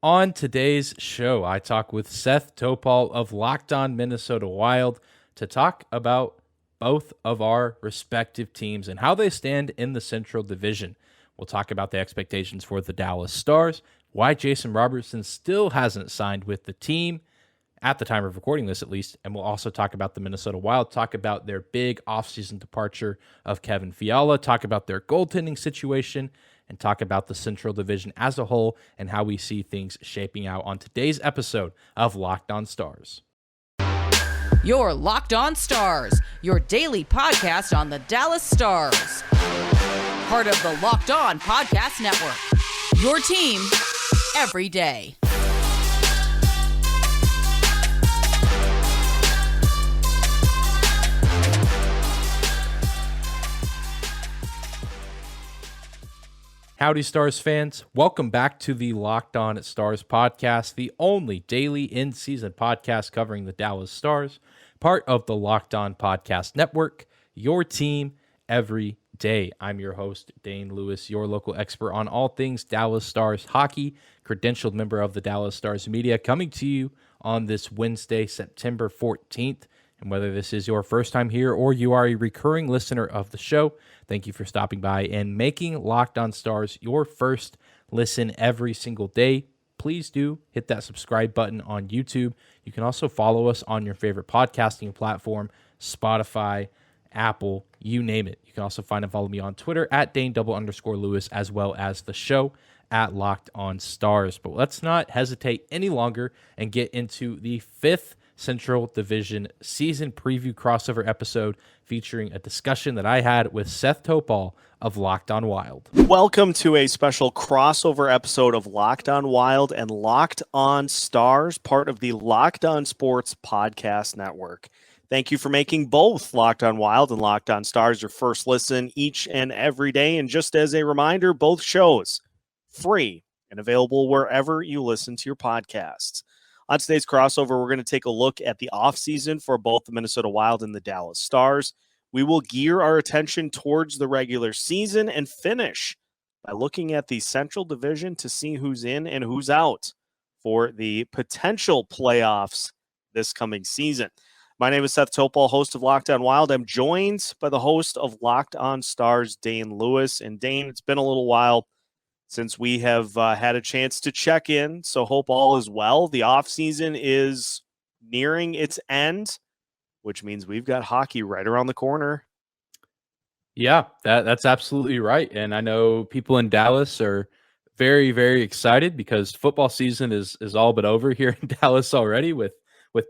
On today's show, I talk with Seth Topal of Locked On Minnesota Wild to talk about both of our respective teams and how they stand in the Central Division. We'll talk about the expectations for the Dallas Stars, why Jason Robertson still hasn't signed with the team, at the time of recording this at least, and we'll also talk about the Minnesota Wild, talk about their big offseason departure of Kevin Fiala, talk about their goaltending situation, and talk about the Central Division as a whole and how we see things shaping out on today's episode of Locked On Stars. Your Locked On Stars, your daily podcast on the Dallas Stars. Part of the Locked On Podcast Network, your team every day. Howdy, Stars fans. Welcome back to the Locked On Stars podcast, the only daily in-season podcast covering the Dallas Stars, part of the Locked On Podcast Network, your team every day. I'm your host, Dane Lewis, your local expert on all things Dallas Stars hockey, credentialed member of the Dallas Stars media, coming to you on this Wednesday, September 14th. And whether this is your first time here or you are a recurring listener of the show, thank you for stopping by and making Locked On Stars your first listen every single day. Please do hit that subscribe button on YouTube. You can also follow us on your favorite podcasting platform, Spotify, Apple, you name it. You can also find and follow me on Twitter at Dane_Lewis, as well as the show at Locked On Stars. But let's not hesitate any longer and get into the fifth Central Division season preview crossover episode featuring a discussion that I had with Seth Topal of Locked On Wild. Welcome to a special crossover episode of Locked On Wild and Locked On Stars, part of the Locked On Sports Podcast Network. Thank you for making both Locked On Wild and Locked On Stars your first listen each and every day. And just as a reminder, both shows free and available wherever you listen to your podcasts. On today's crossover, we're going to take a look at the offseason for both the Minnesota Wild and the Dallas Stars. We will gear our attention towards the regular season and finish by looking at the Central Division to see who's in and who's out for the potential playoffs this coming season. My name is Seth Topal, host of Locked On Wild. I'm joined by the host of Locked On Stars, Dane Lewis. And Dane, it's been a little while since we have had a chance to check in, so hope all is well. The offseason is nearing its end, which means we've got hockey right around the corner. Yeah, that's absolutely right. And I know people in Dallas are very, very excited because football season is all but over here in Dallas already with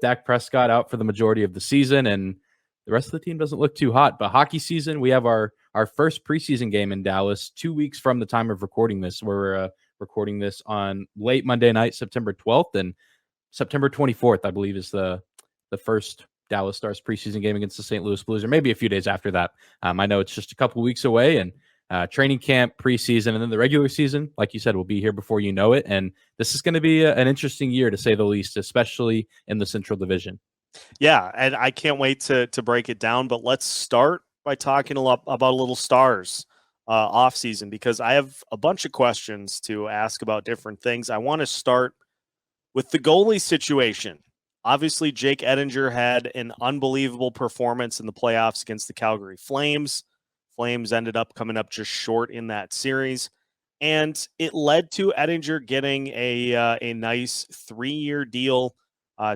Dak Prescott out for the majority of the season, and the rest of the team doesn't look too hot. But hockey season, we have our first preseason game in Dallas 2 weeks from the time of recording this. We're recording this on late Monday night, September 12th, and September 24th, I believe, is the first Dallas Stars preseason game against the St. Louis Blues, or maybe a few days after that. I know it's just a couple weeks away, and training camp, preseason, and then the regular season, like you said, will be here before you know it. And this is going to be an interesting year, to say the least, especially in the Central Division. Yeah, and I can't wait to break it down, but let's start by talking about a little Stars offseason, because I have a bunch of questions to ask about different things. I want to start with the goalie situation. Obviously, Jake Ettinger had an unbelievable performance in the playoffs against the Calgary Flames. Flames ended up coming up just short in that series, and it led to Ettinger getting a nice 3-year deal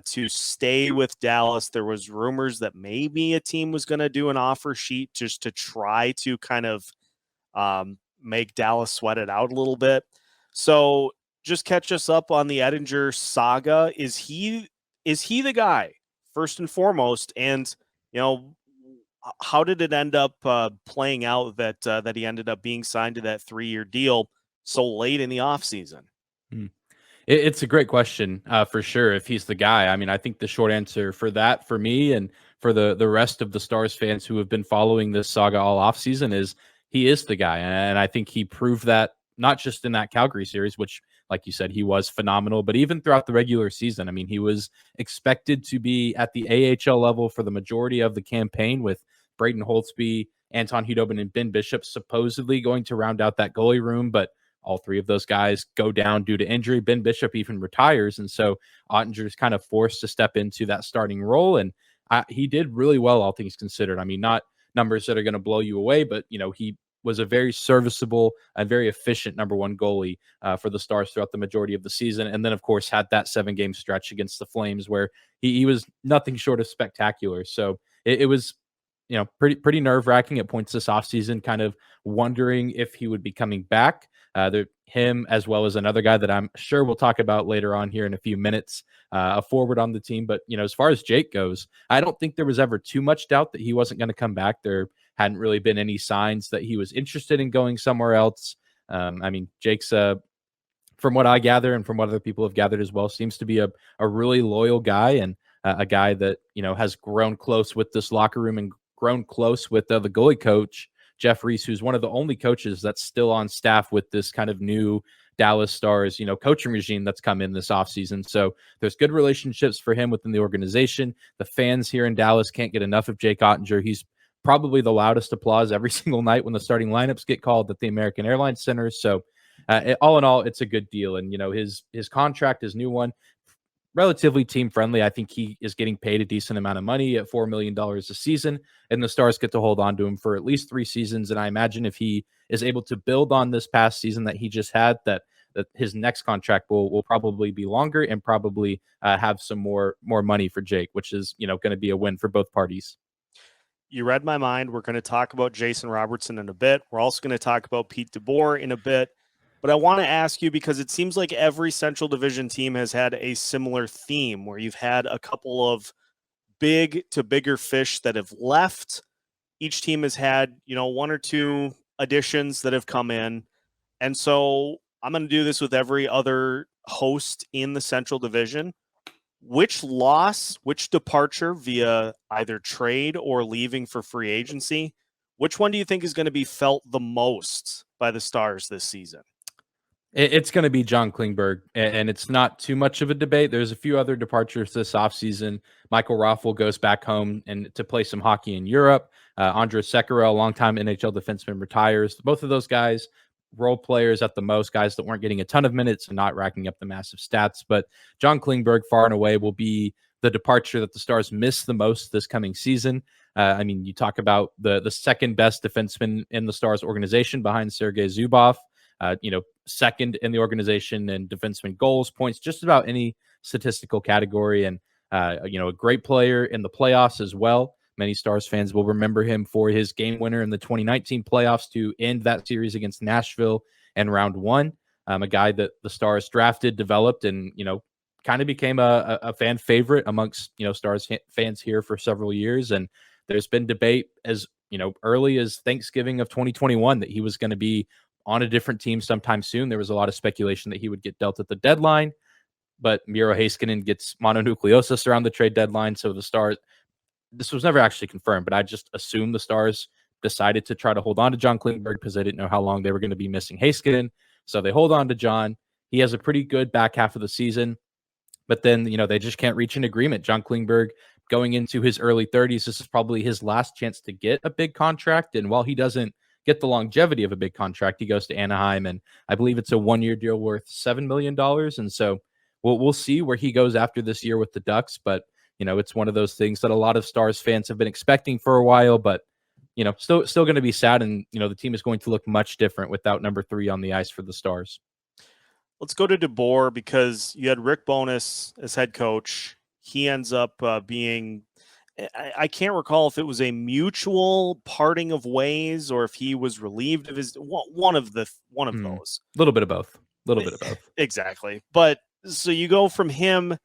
to stay with Dallas. There was rumors that maybe a team was going to do an offer sheet just to try to kind of make Dallas sweat it out a little bit. So just catch us up on the Ettinger saga. Is he the guy, first and foremost? And, how did it end up playing out that he ended up being signed to that 3-year deal so late in the offseason? It's a great question, for sure, if he's the guy. I mean, I think the short answer for that, for me and for the rest of the Stars fans who have been following this saga all offseason, is he is the guy. And I think he proved that not just in that Calgary series, which, like you said, he was phenomenal, but even throughout the regular season. I mean, he was expected to be at the AHL level for the majority of the campaign, with Braden Holtby, Anton Hudobin, and Ben Bishop supposedly going to round out that goalie room. But all three of those guys go down due to injury. Ben Bishop even retires. And so Ottinger is kind of forced to step into that starting role. And he did really well, all things considered. I mean, not numbers that are going to blow you away, but, he was a very serviceable and very efficient number one goalie for the Stars throughout the majority of the season. And then, of course, had that 7-game stretch against the Flames where he was nothing short of spectacular. So it was, pretty nerve-wracking at points this offseason, kind of wondering if he would be coming back. Him, as well as another guy that I'm sure we'll talk about later on here in a few minutes, a forward on the team. But, as far as Jake goes, I don't think there was ever too much doubt that he wasn't going to come back. There hadn't really been any signs that he was interested in going somewhere else. Jake's, from what I gather and from what other people have gathered as well, seems to be a really loyal guy and a guy that, has grown close with this locker room and grown close with the goalie coach, Jeff Reese, who's one of the only coaches that's still on staff with this kind of new Dallas Stars, coaching regime that's come in this offseason. So there's good relationships for him within the organization. The fans here in Dallas can't get enough of Jake Ottinger. He's probably the loudest applause every single night when the starting lineups get called at the American Airlines Center. So all in all, it's a good deal. And, his contract, his new one, relatively team friendly. I think he is getting paid a decent amount of money at $4 million a season, and the Stars get to hold on to him for at least 3 seasons. And I imagine if he is able to build on this past season that he just had, that his next contract will probably be longer and probably have some more money for Jake, which is, going to be a win for both parties. You read my mind. We're going to talk about Jason Robertson in a bit. We're also going to talk about Pete DeBoer in a bit. But I want to ask you, because it seems like every Central Division team has had a similar theme where you've had a couple of big to bigger fish that have left. Each team has had, 1 or 2 additions that have come in. And so I'm going to do this with every other host in the Central Division. Which loss, which departure via either trade or leaving for free agency, which one do you think is going to be felt the most by the Stars this season? It's going to be John Klingberg, and it's not too much of a debate. There's a few other departures this offseason. Michael Raffl goes back home and to play some hockey in Europe. Andres Sekera, a longtime NHL defenseman, retires. Both of those guys, role players at the most, guys that weren't getting a ton of minutes and not racking up the massive stats. But John Klingberg, far and away, will be the departure that the Stars miss the most this coming season. You talk about the second best defenseman in the Stars organization behind Sergei Zubov. Second in the organization in defenseman goals, points, just about any statistical category. And, a great player in the playoffs as well. Many Stars fans will remember him for his game winner in the 2019 playoffs to end that series against Nashville in round 1. A guy that the Stars drafted, developed, and, kind of became a fan favorite amongst, Stars fans here for several years. And there's been debate as, early as Thanksgiving of 2021 that he was going to be on a different team sometime soon. There was a lot of speculation that he would get dealt at the deadline, but Miro Heiskanen gets mononucleosis around the trade deadline. So the Stars, this was never actually confirmed, but I just assumed the Stars decided to try to hold on to John Klingberg because they didn't know how long they were going to be missing Heiskanen. So they hold on to John. He has a pretty good back half of the season, but then, they just can't reach an agreement. John Klingberg, going into his early 30s, this is probably his last chance to get a big contract. And while he doesn't get the longevity of a big contract, he goes to Anaheim, and I believe it's a 1-year deal worth $7 million. And so we'll see where he goes after this year with the Ducks. But, it's one of those things that a lot of Stars fans have been expecting for a while, but, still going to be sad. And, the team is going to look much different without number 3 on the ice for the Stars. Let's go to DeBoer, because you had Rick Bowness as head coach. He ends up being, I can't recall if it was a mutual parting of ways or if he was relieved of his one of those. A little bit of both. Exactly. But so you go from him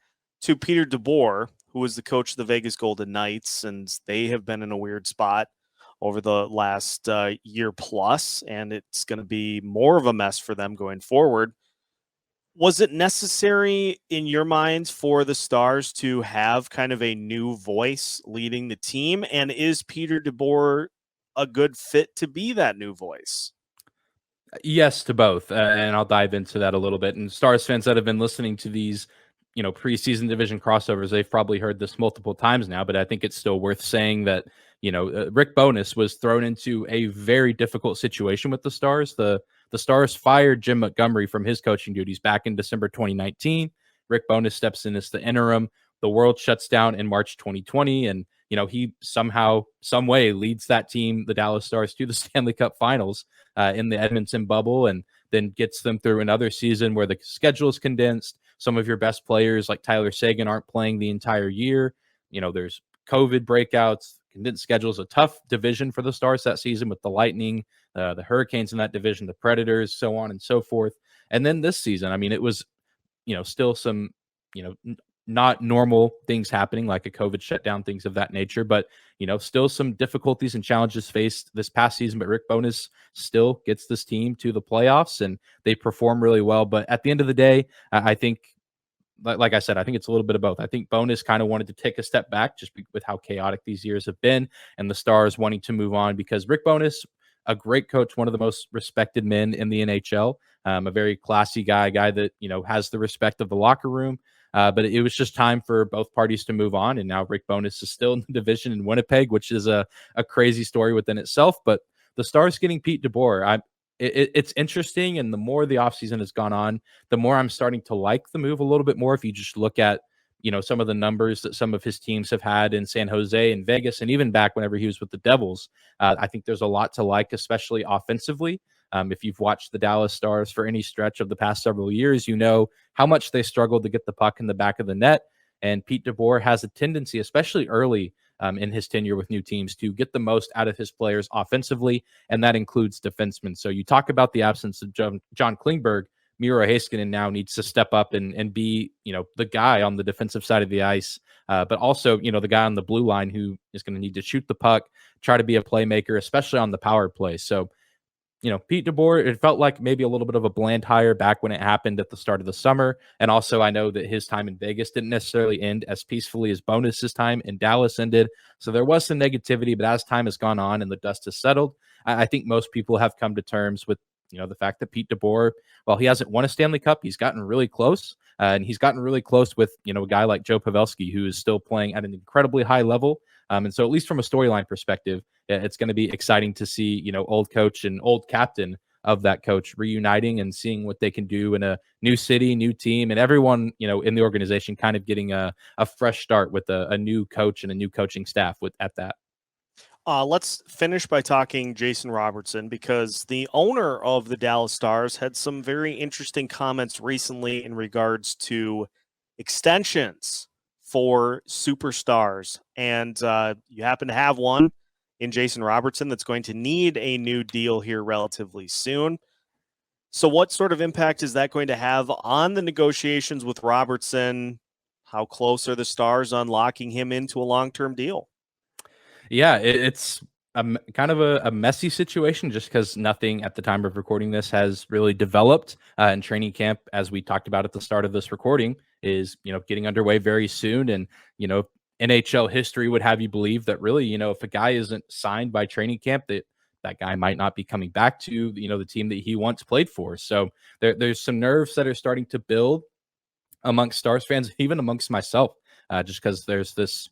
to Peter DeBoer, who was the coach of the Vegas Golden Knights, and they have been in a weird spot over the last year plus, and it's going to be more of a mess for them going forward. Was it necessary in your minds for the Stars to have kind of a new voice leading the team? And is Peter DeBoer a good fit to be that new voice? Yes to both. And I'll dive into that a little bit. And Stars fans that have been listening to these, preseason division crossovers, they've probably heard this multiple times now, but I think it's still worth saying that, Rick Bowness was thrown into a very difficult situation with the Stars. The the Stars fired Jim Montgomery from his coaching duties back in December 2019. Rick Bowness steps in as the interim. The world shuts down in March 2020, and he somehow, some way leads that team, the Dallas Stars, to the Stanley Cup Finals in the Edmonton bubble, and then gets them through another season where the schedule is condensed. Some of your best players like Tyler Seguin aren't playing the entire year. There's COVID breakouts, condensed schedules, a tough division for the Stars that season with the Lightning, the Hurricanes in that division, the Predators, so on and so forth. And then this season, I mean, it was, still some, not normal things happening like a COVID shutdown, things of that nature, but still some difficulties and challenges faced this past season. But Rick Bowness still gets this team to the playoffs and they perform really well. But at the end of the day, I think, like I said, I think it's a little bit of both. I think Bowness kind of wanted to take a step back just with how chaotic these years have been, and the Stars wanting to move on because Rick Bowness, a great coach, one of the most respected men in the NHL, a very classy guy that, has the respect of the locker room. But it was just time for both parties to move on. And now Rick Bowness is still in the division in Winnipeg, which is a crazy story within itself. But the Stars getting Pete DeBoer, it's interesting. And the more the offseason has gone on, the more I'm starting to like the move a little bit more. If you just look at, some of the numbers that some of his teams have had in San Jose and Vegas, and even back whenever he was with the Devils, I think there's a lot to like, especially offensively. If you've watched the Dallas Stars for any stretch of the past several years, you know how much they struggled to get the puck in the back of the net. And Pete DeBoer has a tendency, especially early in his tenure with new teams, to get the most out of his players offensively, and that includes defensemen. So you talk about the absence of John Klingberg. Miro Heiskanen now needs to step up and be, the guy on the defensive side of the ice, but also, the guy on the blue line who is going to need to shoot the puck, try to be a playmaker, especially on the power play. So, Pete DeBoer, it felt like maybe a little bit of a bland hire back when it happened at the start of the summer. And also, I know that his time in Vegas didn't necessarily end as peacefully as Bowness's time in Dallas ended. So there was some negativity, but as time has gone on and the dust has settled, I think most people have come to terms with, the fact that Pete DeBoer, while he hasn't won a Stanley Cup, he's gotten really close. And he's gotten really close with, a guy like Joe Pavelski, who is still playing at an incredibly high level. And so at least from a storyline perspective, it's going to be exciting to see, old coach and old captain of that coach reuniting and seeing what they can do in a new city, new team, and everyone, in the organization kind of getting a fresh start with a new coach and a new coaching staff at that. Let's finish by talking Jason Robertson, because the owner of the Dallas Stars had some very interesting comments recently in regards to extensions for superstars. And you happen to have one in Jason Robertson that's going to need a new deal here relatively soon. So what sort of impact is that going to have on the negotiations with Robertson? How close are the Stars on locking him into a long-term deal? Yeah, it's kind of a messy situation just because nothing at the time of recording this has really developed. And training camp, as we talked about at the start of this recording, is, getting underway very soon. And, NHL history would have you believe that really, if a guy isn't signed by training camp, that guy might not be coming back to, the team that he once played for. So there's some nerves that are starting to build amongst Stars fans, even amongst myself, just because there's this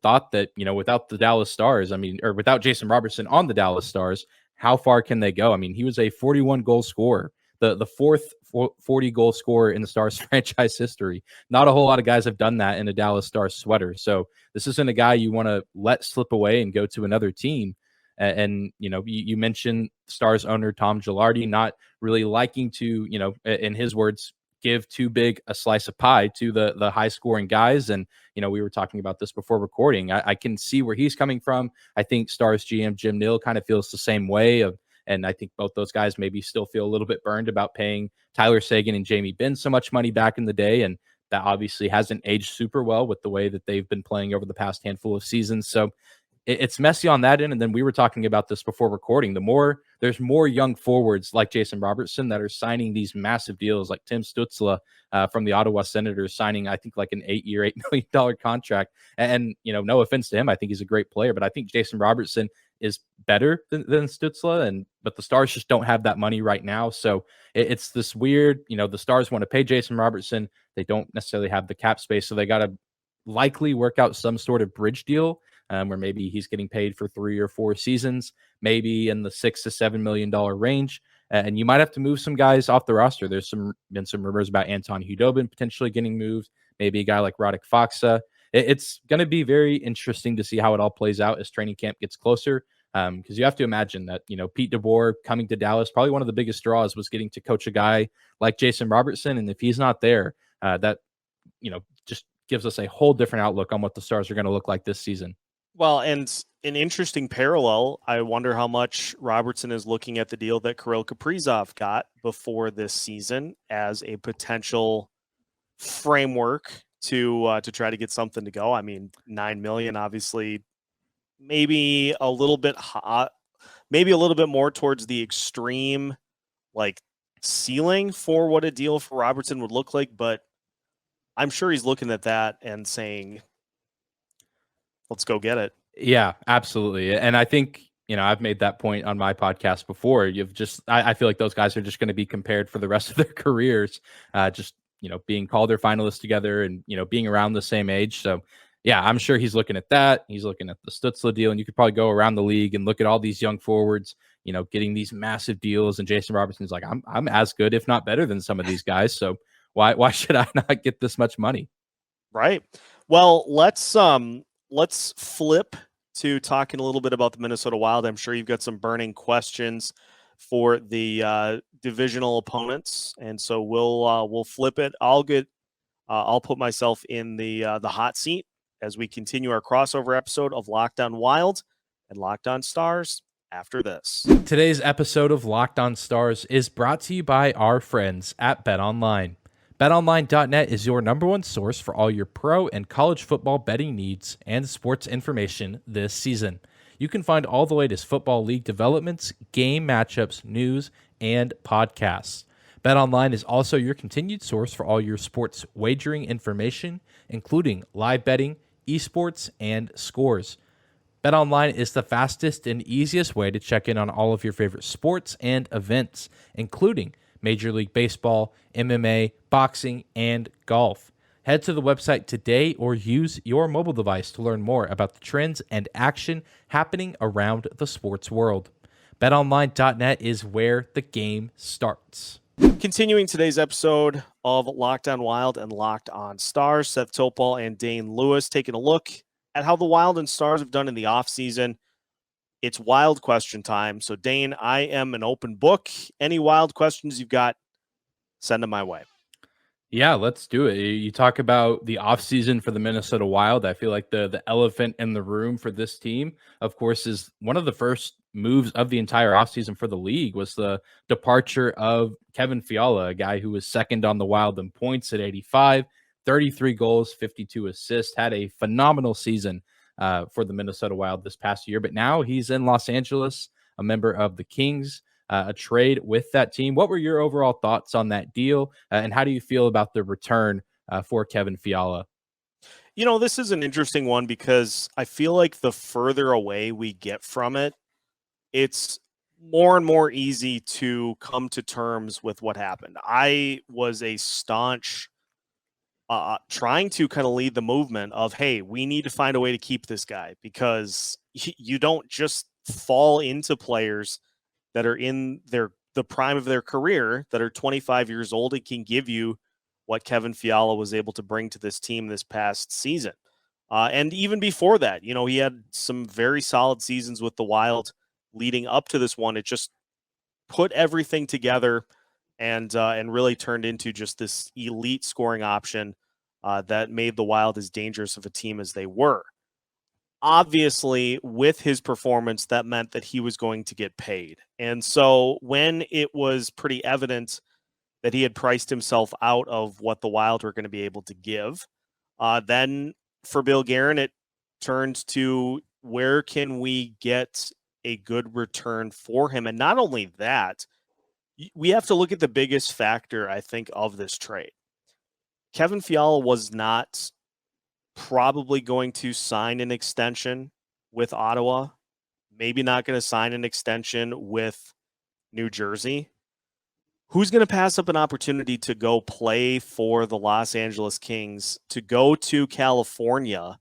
thought that, without the Dallas Stars, or without Jason Robertson on the Dallas Stars, how far can they go? I mean, he was a 41 goal scorer, the fourth 40 goal scorer in the Stars franchise history. Not a whole lot of guys have done that in a Dallas Stars sweater. So this isn't a guy you want to let slip away and go to another team. And you mentioned Stars owner Tom Girardi not really liking to, in his words, give too big a slice of pie to the high scoring guys. And, we were talking about this before recording. I can see where he's coming from. I think Stars GM Jim Nill kind of feels the same way and I think both those guys maybe still feel a little bit burned about paying Tyler Seguin and Jamie Benn so much money back in the day. And that obviously hasn't aged super well with the way that they've been playing over the past handful of seasons. So it's messy on that end. And then we were talking about this before recording. There's more young forwards like Jason Robertson that are signing these massive deals, like Tim Stützle from the Ottawa Senators signing, I think, like an 8-year, $8 million contract. And, no offense to him, I think he's a great player, but I think Jason Robertson is better than Stützle. But the Stars just don't have that money right now. So it's this weird, the Stars want to pay Jason Robertson. They don't necessarily have the cap space. So they got to likely work out some sort of bridge deal where maybe he's getting paid for 3 or 4 seasons, maybe in the $6 to $7 million range. And you might have to move some guys off the roster. There's been some rumors about Anton Hudobin potentially getting moved, maybe a guy like Radek Faksa. It's going to be very interesting to see how it all plays out as training camp gets closer. Because you have to imagine that, Pete DeBoer coming to Dallas, probably one of the biggest draws was getting to coach a guy like Jason Robertson. And if he's not there, that, just gives us a whole different outlook on what the Stars are going to look like this season. Well, and an interesting parallel, I wonder how much Robertson is looking at the deal that Kirill Kaprizov got before this season as a potential framework to try to get something to go. I mean, $9 million, obviously, maybe a little bit hot, maybe a little bit more towards the extreme, like ceiling for what a deal for Robertson would look like. But I'm sure he's looking at that and saying, let's go get it. Yeah, absolutely. And I think, I've made that point on my podcast before. I feel like those guys are just going to be compared for the rest of their careers, being Calder finalists together and, being around the same age. So, yeah, I'm sure he's looking at that. He's looking at the Stützle deal, and you could probably go around the league and look at all these young forwards, getting these massive deals. And Jason Robertson's like, I'm as good, if not better than some of these guys. So why should I not get this much money? Right. Well, let's flip to talking a little bit about the Minnesota Wild. I'm sure you've got some burning questions for the divisional opponents, and so we'll flip it. I'll put myself in the hot seat as we continue our crossover episode of Locked On Wild and Locked On Stars after this. Today's episode of Locked On Stars is brought to you by our friends at BetOnline. BetOnline.net is your number one source for all your pro and college football betting needs and sports information this season. You can find all the latest football league developments, game matchups, news, and podcasts. BetOnline is also your continued source for all your sports wagering information, including live betting, esports, and scores. BetOnline is the fastest and easiest way to check in on all of your favorite sports and events, including Major League Baseball, MMA, boxing, and golf. Head to the website today or use your mobile device to learn more about the trends and action happening around the sports world. BetOnline.net is where the game starts. Continuing today's episode of Locked On Wild and Locked On Stars, Seth Topol and Dane Lewis taking a look at how the Wild and Stars have done in the offseason. It's Wild question time. So, Dane, I am an open book. Any Wild questions you've got, send them my way. Yeah, let's do it. You talk about the offseason for the Minnesota Wild. I feel like the elephant in the room for this team, of course, is one of the first moves of the entire offseason for the league was the departure of Kevin Fiala, a guy who was second on the Wild in points at 85, 33 goals, 52 assists, had a phenomenal season for the Minnesota Wild this past year. But now he's in Los Angeles, a member of the Kings, a trade with that team. What were your overall thoughts on that deal? And how do you feel about the return for Kevin Fiala? This is an interesting one because I feel like the further away we get from it, it's more and more easy to come to terms with what happened. I was a staunch trying to kind of lead the movement of, hey, we need to find a way to keep this guy because you don't just fall into players that are in the prime of their career that are 25 years old and can give you what Kevin Fiala was able to bring to this team this past season. And even before that, he had some very solid seasons with the Wild leading up to this one. It just put everything together and really turned into just this elite scoring option that made the Wild as dangerous of a team as they were. Obviously, with his performance, that meant that he was going to get paid. And so when it was pretty evident that he had priced himself out of what the Wild were going to be able to give, then for Bill Guerin, it turned to where can we get a good return for him? And not only that, we have to look at the biggest factor, I think, of this trade. Kevin Fiala was not probably going to sign an extension with Ottawa, maybe not going to sign an extension with New Jersey. Who's going to pass up an opportunity to go play for the Los Angeles Kings, to go to California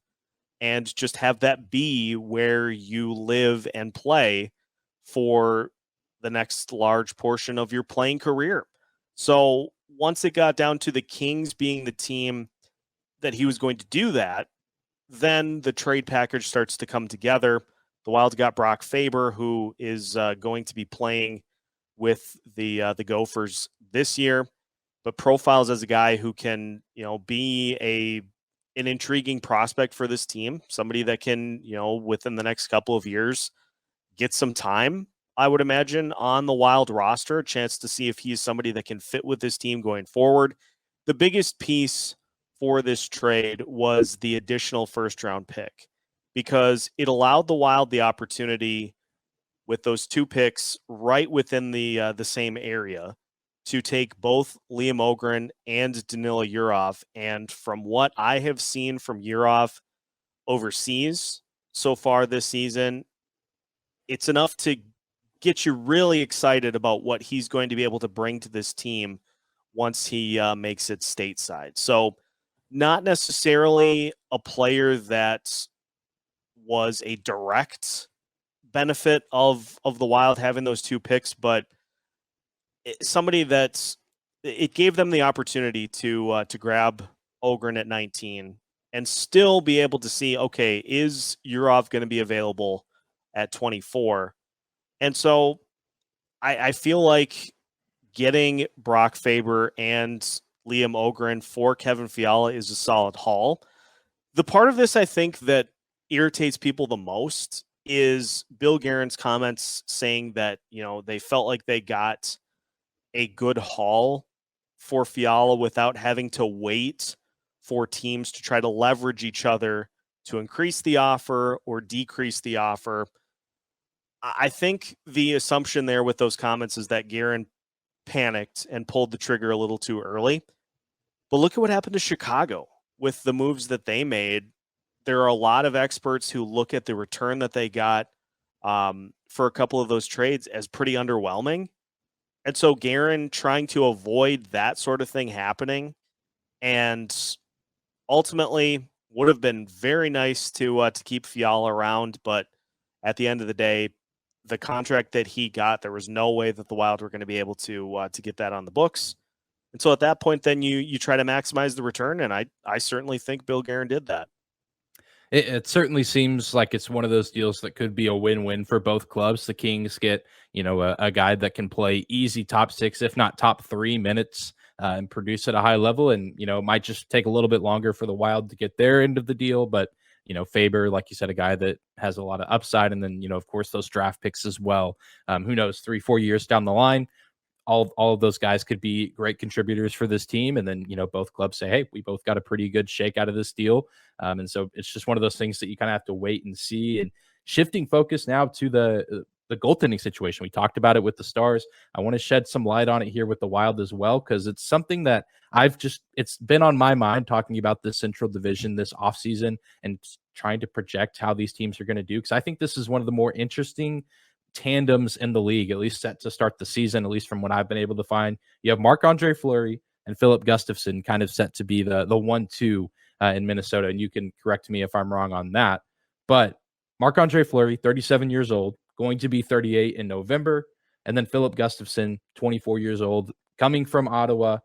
and just have that be where you live and play for the next large portion of your playing career. So once it got down to the Kings being the team that he was going to do that, then the trade package starts to come together. The Wild got Brock Faber, who is going to be playing with the Gophers this year, but profiles as a guy who can, be an intriguing prospect for this team, somebody that can, within the next couple of years, get some time, I would imagine, on the Wild roster, a chance to see if he's somebody that can fit with this team going forward. The biggest piece for this trade was the additional first-round pick, because it allowed the Wild the opportunity with those two picks right within the same area to take both Liam Ogren and Danila Yurov. And from what I have seen from Yurov overseas so far this season, it's enough to get you really excited about what he's going to be able to bring to this team once he makes it stateside. So not necessarily a player that was a direct benefit of the Wild having those two picks, but somebody that it gave them the opportunity to grab Ogren at 19 and still be able to see, okay, is Yurov going to be available at 24? And so I feel like getting Brock Faber and Liam Ogren for Kevin Fiala is a solid haul. The part of this I think that irritates people the most is Bill Guerin's comments saying that, they felt like they got a good haul for Fiala without having to wait for teams to try to leverage each other to increase the offer or decrease the offer. I think the assumption there with those comments is that Guerin panicked and pulled the trigger a little too early. But look at what happened to Chicago with the moves that they made. There are a lot of experts who look at the return that they got for a couple of those trades as pretty underwhelming. And so Guerin trying to avoid that sort of thing happening, and ultimately would have been very nice to keep Fiala around. But at the end of the day, the contract that he got, there was no way that the Wild were going to be able to get that on the books. And so at that point, then you try to maximize the return. And I certainly think Bill Guerin did that. It certainly seems like it's one of those deals that could be a win-win for both clubs. The Kings get, a guy that can play easy top 6, if not top 3 minutes and produce at a high level. And, it might just take a little bit longer for the Wild to get their end of the deal. But, Faber, like you said, a guy that has a lot of upside. And then, of course, those draft picks as well. Who knows, 3-4 years down the line, all of those guys could be great contributors for this team. And then, both clubs say, hey, we both got a pretty good shake out of this deal. And so it's just one of those things that you kind of have to wait and see. And shifting focus now to the goaltending situation. We talked about it with the Stars. I want to shed some light on it here with the Wild as well, because it's something that it's been on my mind talking about this Central Division this offseason and trying to project how these teams are going to do. Because I think this is one of the more interesting tandems in the league, at least set to start the season, at least from what I've been able to find. You have Marc-Andre Fleury and Philip Gustafsson kind of set to be the 1-2 in Minnesota, and you can correct me if I'm wrong on that. But Marc-Andre Fleury, 37 years old, going to be 38 in November, and then Philip Gustafsson, 24 years old, coming from Ottawa,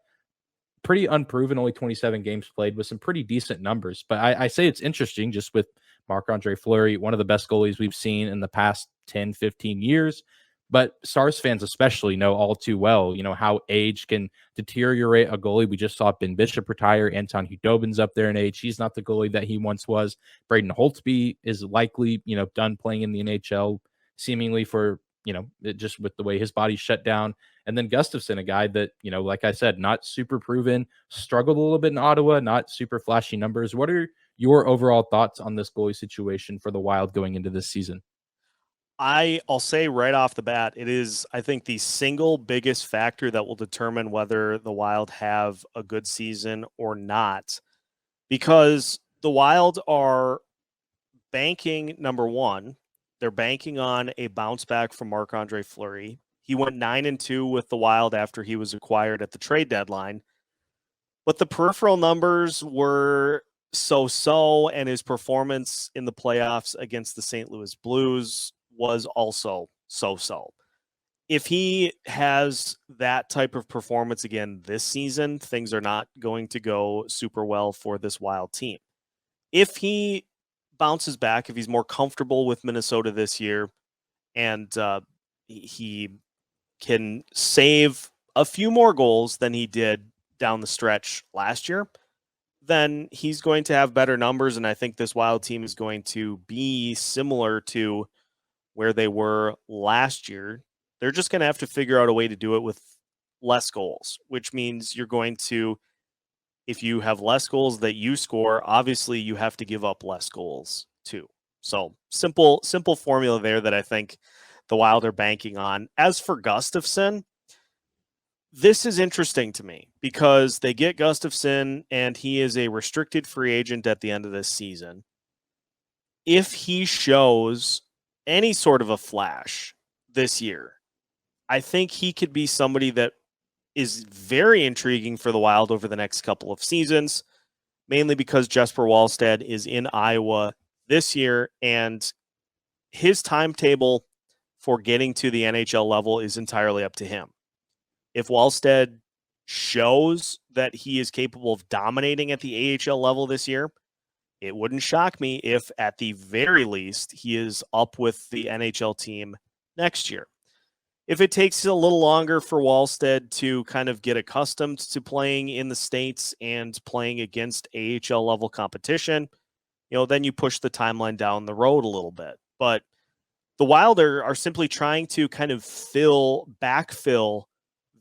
pretty unproven, only 27 games played with some pretty decent numbers. But I say it's interesting just with Marc-Andre Fleury, one of the best goalies we've seen in the past 10, 15 years. But Stars fans especially know all too well, how age can deteriorate a goalie. We just saw Ben Bishop retire. Anton Hudobin's up there in age. He's not the goalie that he once was. Braden Holtby is likely, done playing in the NHL, seemingly for, just with the way his body's shut down. And then Gustafsson, a guy that, like I said, not super proven, struggled a little bit in Ottawa, not super flashy numbers. What are your overall thoughts on this goalie situation for the Wild going into this season? I'll say right off the bat, it is, I think, the single biggest factor that will determine whether the Wild have a good season or not, because the Wild are banking, number one, they're banking on a bounce back from Marc-Andre Fleury. He went 9-2 with the Wild after he was acquired at the trade deadline, but the peripheral numbers were so-so, and his performance in the playoffs against the St. Louis Blues was also so-so. if he has that type of performance again this season, things are not going to go super well for this Wild team. If he bounces back, if he's more comfortable with Minnesota this year, and he can save a few more goals than he did down the stretch last year, then he's going to have better numbers. And I think this Wild team is going to be similar to where they were last year. They're just going to have to figure out a way to do it with less goals, which means you're going to, if you have less goals that you score, obviously you have to give up less goals too. So simple formula there that I think the Wild are banking on. As for Gustafsson, this is interesting to me because they get Gustafsson and he is a restricted free agent at the end of this season. If he shows any sort of a flash this year, I think he could be somebody that is very intriguing for the Wild over the next couple of seasons, mainly because Jesper Wallstedt is in Iowa this year, and his timetable for getting to the NHL level is entirely up to him. If Wallstedt shows that he is capable of dominating at the AHL level this year, it wouldn't shock me if at the very least he is up with the NHL team next year. If it takes a little longer for Wallstedt to kind of get accustomed to playing in the States and playing against AHL level competition, then you push the timeline down the road a little bit. But the Wild are simply trying to kind of backfill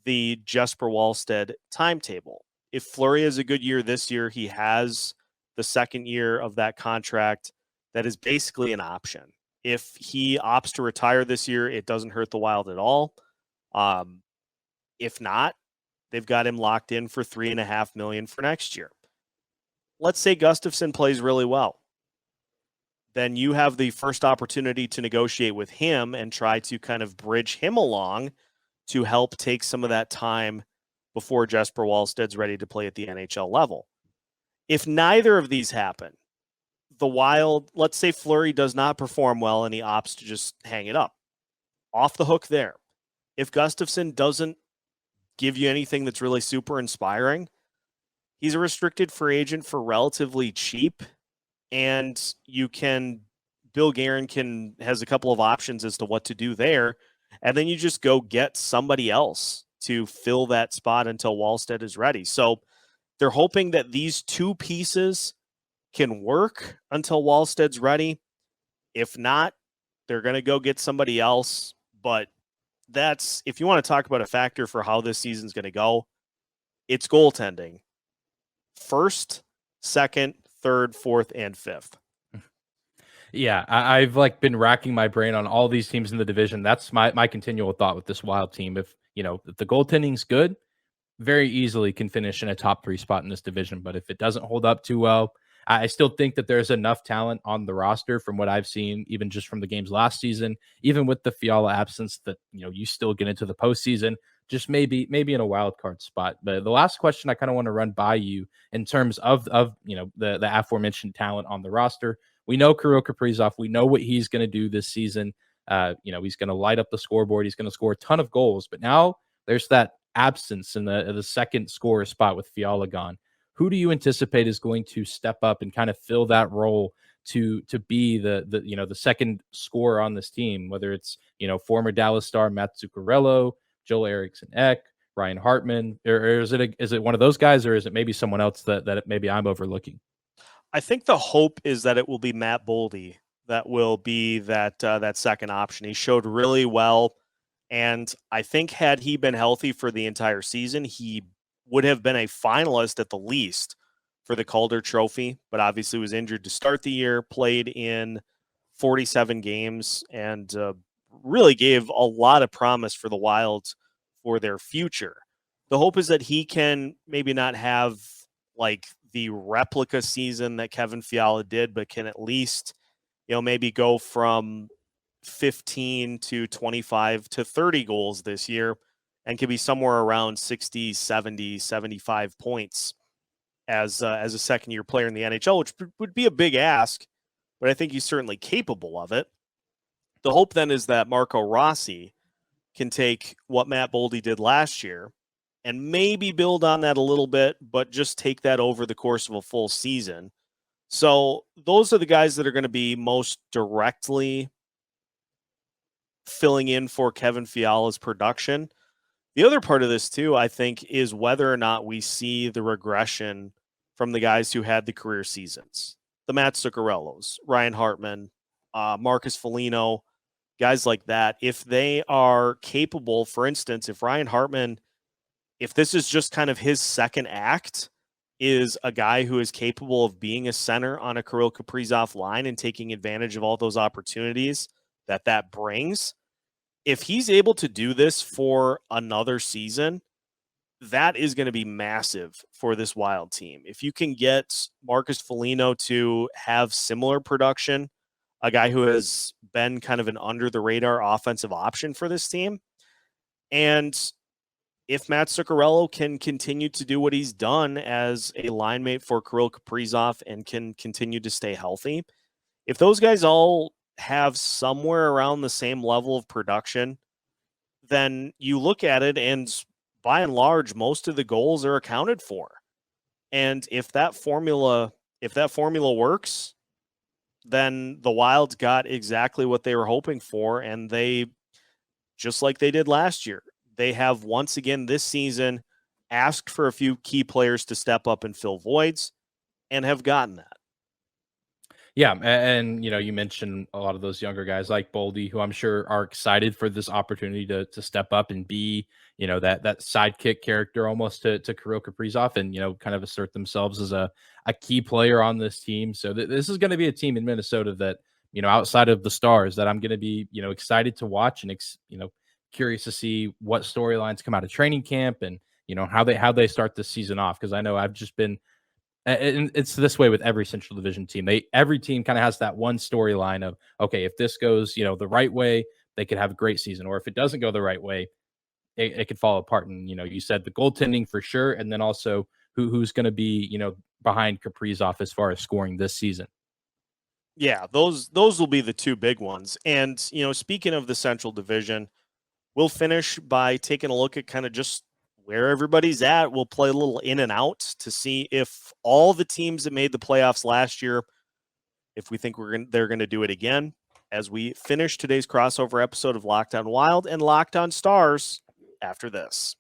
the Jesper Wallstedt timetable. If Fleury has a good year this year, he has the second year of that contract that is basically an option. If he opts to retire this year, it doesn't hurt the Wild at all. If not, they've got him locked in for $3.5 million for next year. Let's say Gustafsson plays really well. Then you have the first opportunity to negotiate with him and try to kind of bridge him along to help take some of that time before Jesper Wallstedt's ready to play at the NHL level. If neither of these happen, the Wild, let's say Fleury does not perform well and he opts to just hang it up. Off the hook there. If Gustafsson doesn't give you anything that's really super inspiring, he's a restricted free agent for relatively cheap, and Bill Guerin has a couple of options as to what to do there, and then you just go get somebody else to fill that spot until Wallstedt is ready. So they're hoping that these two pieces can work until Wallstedt's ready. If not, they're going to go get somebody else. But that's, if you want to talk about a factor for how this season's going to go, it's goaltending. First, second, third, fourth, and fifth. Yeah, I've been racking my brain on all these teams in the division. That's my continual thought with this Wild team. If the goaltending's good, very easily can finish in a top 3 spot in this division. But if it doesn't hold up too well, I still think that there's enough talent on the roster from what I've seen, even just from the games last season, even with the Fiala absence, that you still get into the postseason, just maybe in a wild card spot. But the last question I kind of want to run by you in terms of the aforementioned talent on the roster. We know Kirill Kaprizov. We know what he's going to do this season. He's going to light up the scoreboard. He's going to score a ton of goals. But now there's that absence in the second scorer spot with Fiala gone. Who do you anticipate is going to step up and kind of fill that role to be the second scorer on this team? Whether it's former Dallas star Matt Zuccarello, Joel Eriksson Ek, Ryan Hartman, or is it one of those guys, or is it maybe someone else that maybe I'm overlooking? I think the hope is that it will be Matt Boldy that will be that second option. He showed really well, and I think had he been healthy for the entire season, he would have been a finalist at the least for the Calder Trophy, but obviously was injured to start the year, played in 47 games, and really gave a lot of promise for the Wild for their future. The hope is that he can maybe not have the replica season that Kevin Fiala did, but can at least, maybe go from 15 to 25 to 30 goals this year and can be somewhere around 60, 70, 75 points as a second-year player in the NHL, which would be a big ask, but I think he's certainly capable of it. The hope then is that Marco Rossi can take what Matt Boldy did last year and maybe build on that a little bit, but just take that over the course of a full season. So those are the guys that are going to be most directly filling in for Kevin Fiala's production. The other part of this, too, I think, is whether or not we see the regression from the guys who had the career seasons. The Matt Zuccarellos, Ryan Hartman, Marcus Foligno, guys like that. If they are capable, for instance, if Ryan Hartman, if this is just kind of his second act, is a guy who is capable of being a center on a Kirill Kaprizov line and taking advantage of all those opportunities that brings, if he's able to do this for another season, that is going to be massive for this Wild team. If you can get Marcus Foligno to have similar production, a guy who has been kind of an under-the-radar offensive option for this team, and if Matt Zuccarello can continue to do what he's done as a line mate for Kirill Kaprizov and can continue to stay healthy, if those guys all have somewhere around the same level of production, then you look at it and by and large, most of the goals are accounted for. And if that formula works, then the Wild got exactly what they were hoping for. And they, just like they did last year, they have once again this season asked for a few key players to step up and fill voids and have gotten that. Yeah, and you mentioned a lot of those younger guys like Boldy, who I'm sure are excited for this opportunity to step up and be, that sidekick character almost to Kirill Kaprizov and, kind of assert themselves as a key player on this team. So this is going to be a team in Minnesota that, outside of the Stars, that I'm going to be, excited to watch and, curious to see what storylines come out of training camp and, how they start this season off. Because I know I've just been, and it's this way with every Central Division team. Every team kind of has that one storyline of, okay, if this goes, the right way, they could have a great season, or if it doesn't go the right way, it could fall apart. And you said the goaltending for sure, and then also who's going to be, behind Kaprizov as far as scoring this season. Yeah, those will be the two big ones. And speaking of the Central Division, we'll finish by taking a look at kind of just where everybody's at. We'll play a little in and out to see if all the teams that made the playoffs last year, if we think they're going to do it again, as we finish today's crossover episode of Locked On Wild and Locked On Stars after this.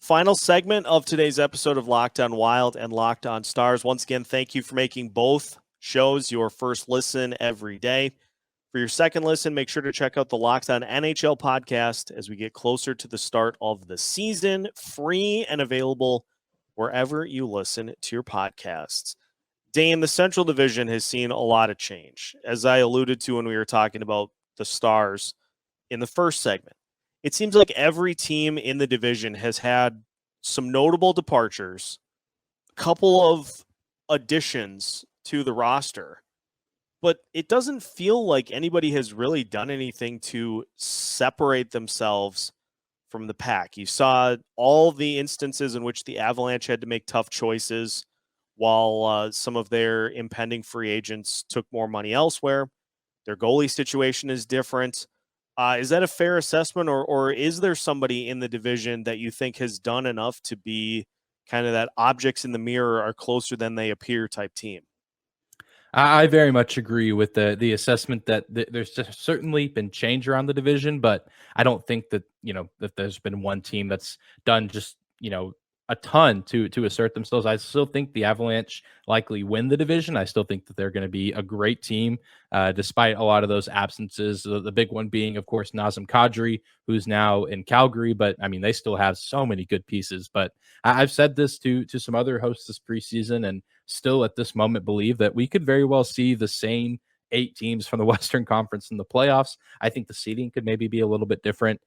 Final segment of today's episode of Locked On Wild and Locked On Stars. Once again, thank you for making both shows your first listen every day. For your second listen, make sure to check out the Locked On NHL podcast as we get closer to the start of the season, free and available wherever you listen to your podcasts. Dane, the Central Division has seen a lot of change. As I alluded to when we were talking about the Stars in the first segment, it seems like every team in the division has had some notable departures, a couple of additions to the roster, but it doesn't feel like anybody has really done anything to separate themselves from the pack. You saw all the instances in which the Avalanche had to make tough choices while some of their impending free agents took more money elsewhere. Their goalie situation is different. Is that a fair assessment, or is there somebody in the division that you think has done enough to be kind of that objects in the mirror are closer than they appear type team? I very much agree with the assessment that there's just certainly been change around the division, but I don't think that, that there's been one team that's done just, a ton to assert themselves. I still think the Avalanche likely win the division. I still think that they're going to be a great team, despite a lot of those absences. The big one being, of course, Nazem Kadri, who's now in Calgary. But I mean, they still have so many good pieces. But I've said this to some other hosts this preseason, and still at this moment believe that we could very well see the same 8 teams from the Western Conference in the playoffs. I think the seeding could maybe be a little bit different,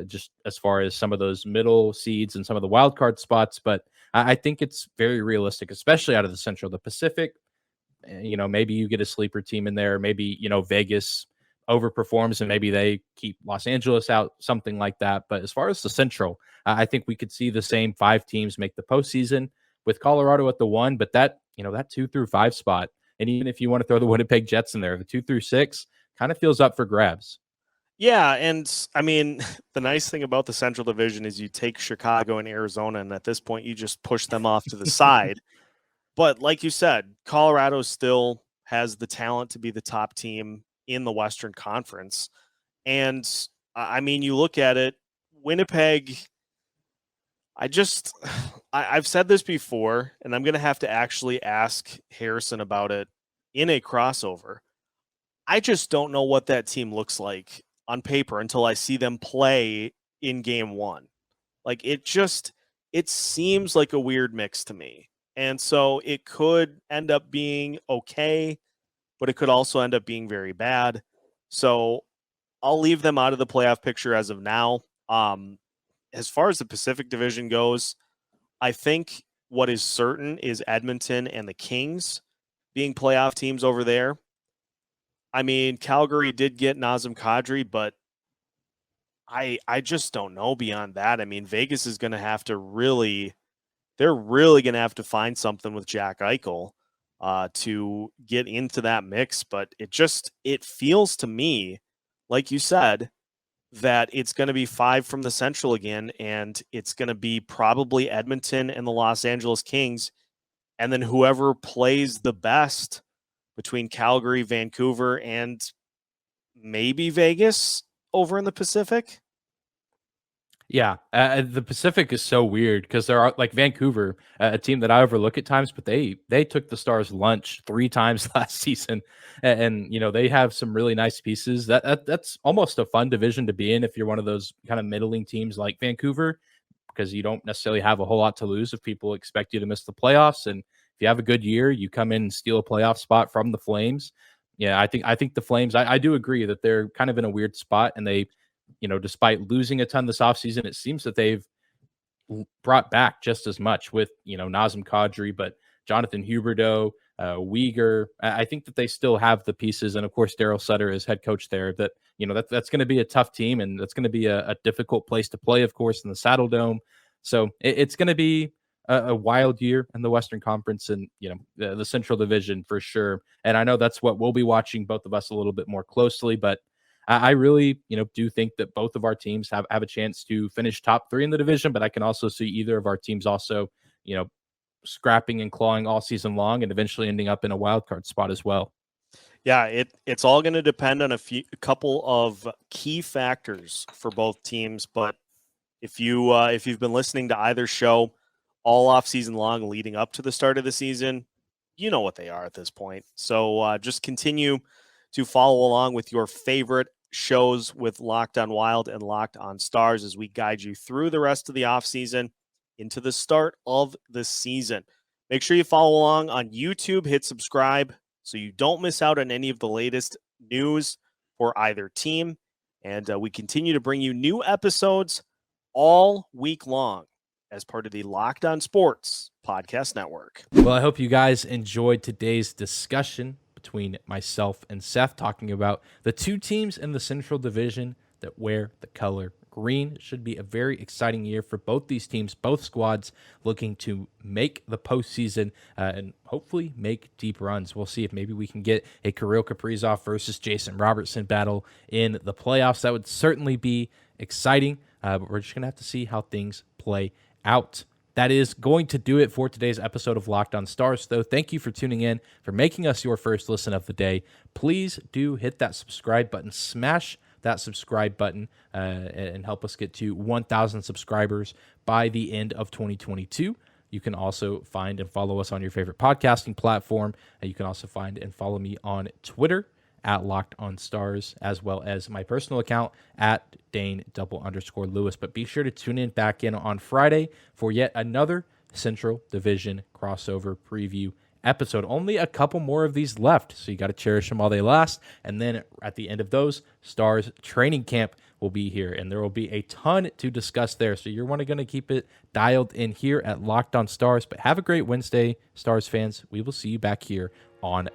just as far as some of those middle seeds and some of the wild card spots. But I think it's very realistic, especially out of the Central. The Pacific, maybe you get a sleeper team in there. Maybe, Vegas overperforms and maybe they keep Los Angeles out, something like that. But as far as the Central, I think we could see the same 5 teams make the postseason, with Colorado at the 1, but that 2 through 5 spot. And even if you want to throw the Winnipeg Jets in there, the 2 through 6 kind of feels up for grabs. Yeah, and I mean, the nice thing about the Central Division is you take Chicago and Arizona, and at this point, you just push them off to the side. But like you said, Colorado still has the talent to be the top team in the Western Conference. And I mean, you look at it, Winnipeg, I just, I've said this before, and I'm going to have to actually ask Harrison about it in a crossover. I just don't know what that team looks like on paper until I see them play in game one. Like it seems like a weird mix to me. And so it could end up being okay, but it could also end up being very bad. So I'll leave them out of the playoff picture as of now. As far as the Pacific Division goes, I think what is certain is Edmonton and the Kings being playoff teams over there. I mean, Calgary did get Nazem Kadri, but I just don't know beyond that. I mean, Vegas is going to have to they're really going to have to find something with Jack Eichel to get into that mix. But it feels to me, like you said, that it's going to be 5 from the Central again, and it's going to be probably Edmonton and the Los Angeles Kings, and then whoever plays the best between Calgary, Vancouver, and maybe Vegas over in the Pacific. Yeah, the Pacific is so weird because there are like Vancouver, a team that I overlook at times, but they took the Stars lunch 3 times last season, and they have some really nice pieces. That's almost a fun division to be in if you're one of those kind of middling teams like Vancouver, because you don't necessarily have a whole lot to lose if people expect you to miss the playoffs, and if you have a good year, you come in and steal a playoff spot from the Flames. Yeah, I think the Flames. I do agree that they're kind of in a weird spot, and they despite losing a ton this offseason, it seems that they've brought back just as much with, Nazem Kadri, but Jonathan Huberdeau, Uyghur. I think that they still have the pieces. And of course, Daryl Sutter is head coach there. That's going to be a tough team, and that's going to be a difficult place to play, of course, in the Saddle Dome. So it's going to be a wild year in the Western Conference and, the Central Division for sure. And I know that's what we'll be watching, both of us, a little bit more closely, but I really, do think that both of our teams have a chance to finish top 3 in the division, but I can also see either of our teams also, scrapping and clawing all season long and eventually ending up in a wild card spot as well. Yeah, it's all going to depend on a couple of key factors for both teams. But if you've been listening to either show all off season long leading up to the start of the season, you know what they are at this point. So just continue to follow along with your favorite shows with Locked on Wild and Locked on Stars as we guide you through the rest of the offseason into the start of the season. Make sure you follow along on YouTube, hit subscribe so you don't miss out on any of the latest news for either team. And we continue to bring you new episodes all week long as part of the Locked on Sports Podcast Network. Well, I hope you guys enjoyed today's discussion between myself and Seth talking about the 2 teams in the Central Division that wear the color green. It should be a very exciting year for both these teams, both squads looking to make the postseason and hopefully make deep runs. We'll see if maybe we can get a Kirill Kaprizov versus Jason Robertson battle in the playoffs. That would certainly be exciting, but we're just going to have to see how things play out. That is going to do it for today's episode of Locked on Stars, though. Thank you for tuning in, for making us your first listen of the day. Please do hit that subscribe button, smash that subscribe button, and help us get to 1,000 subscribers by the end of 2022. You can also find and follow us on your favorite podcasting platform. And you can also find and follow me on Twitter at Locked on Stars, as well as my personal account at Dane_Lewis. But be sure to tune in back in on Friday for yet another Central Division crossover preview episode. Only a couple more of these left, so you got to cherish them while they last. And then at the end of those, Stars training camp will be here, and there will be a ton to discuss there. So you're going to keep it dialed in here at Locked on Stars. But have a great Wednesday, Stars fans. We will see you back here on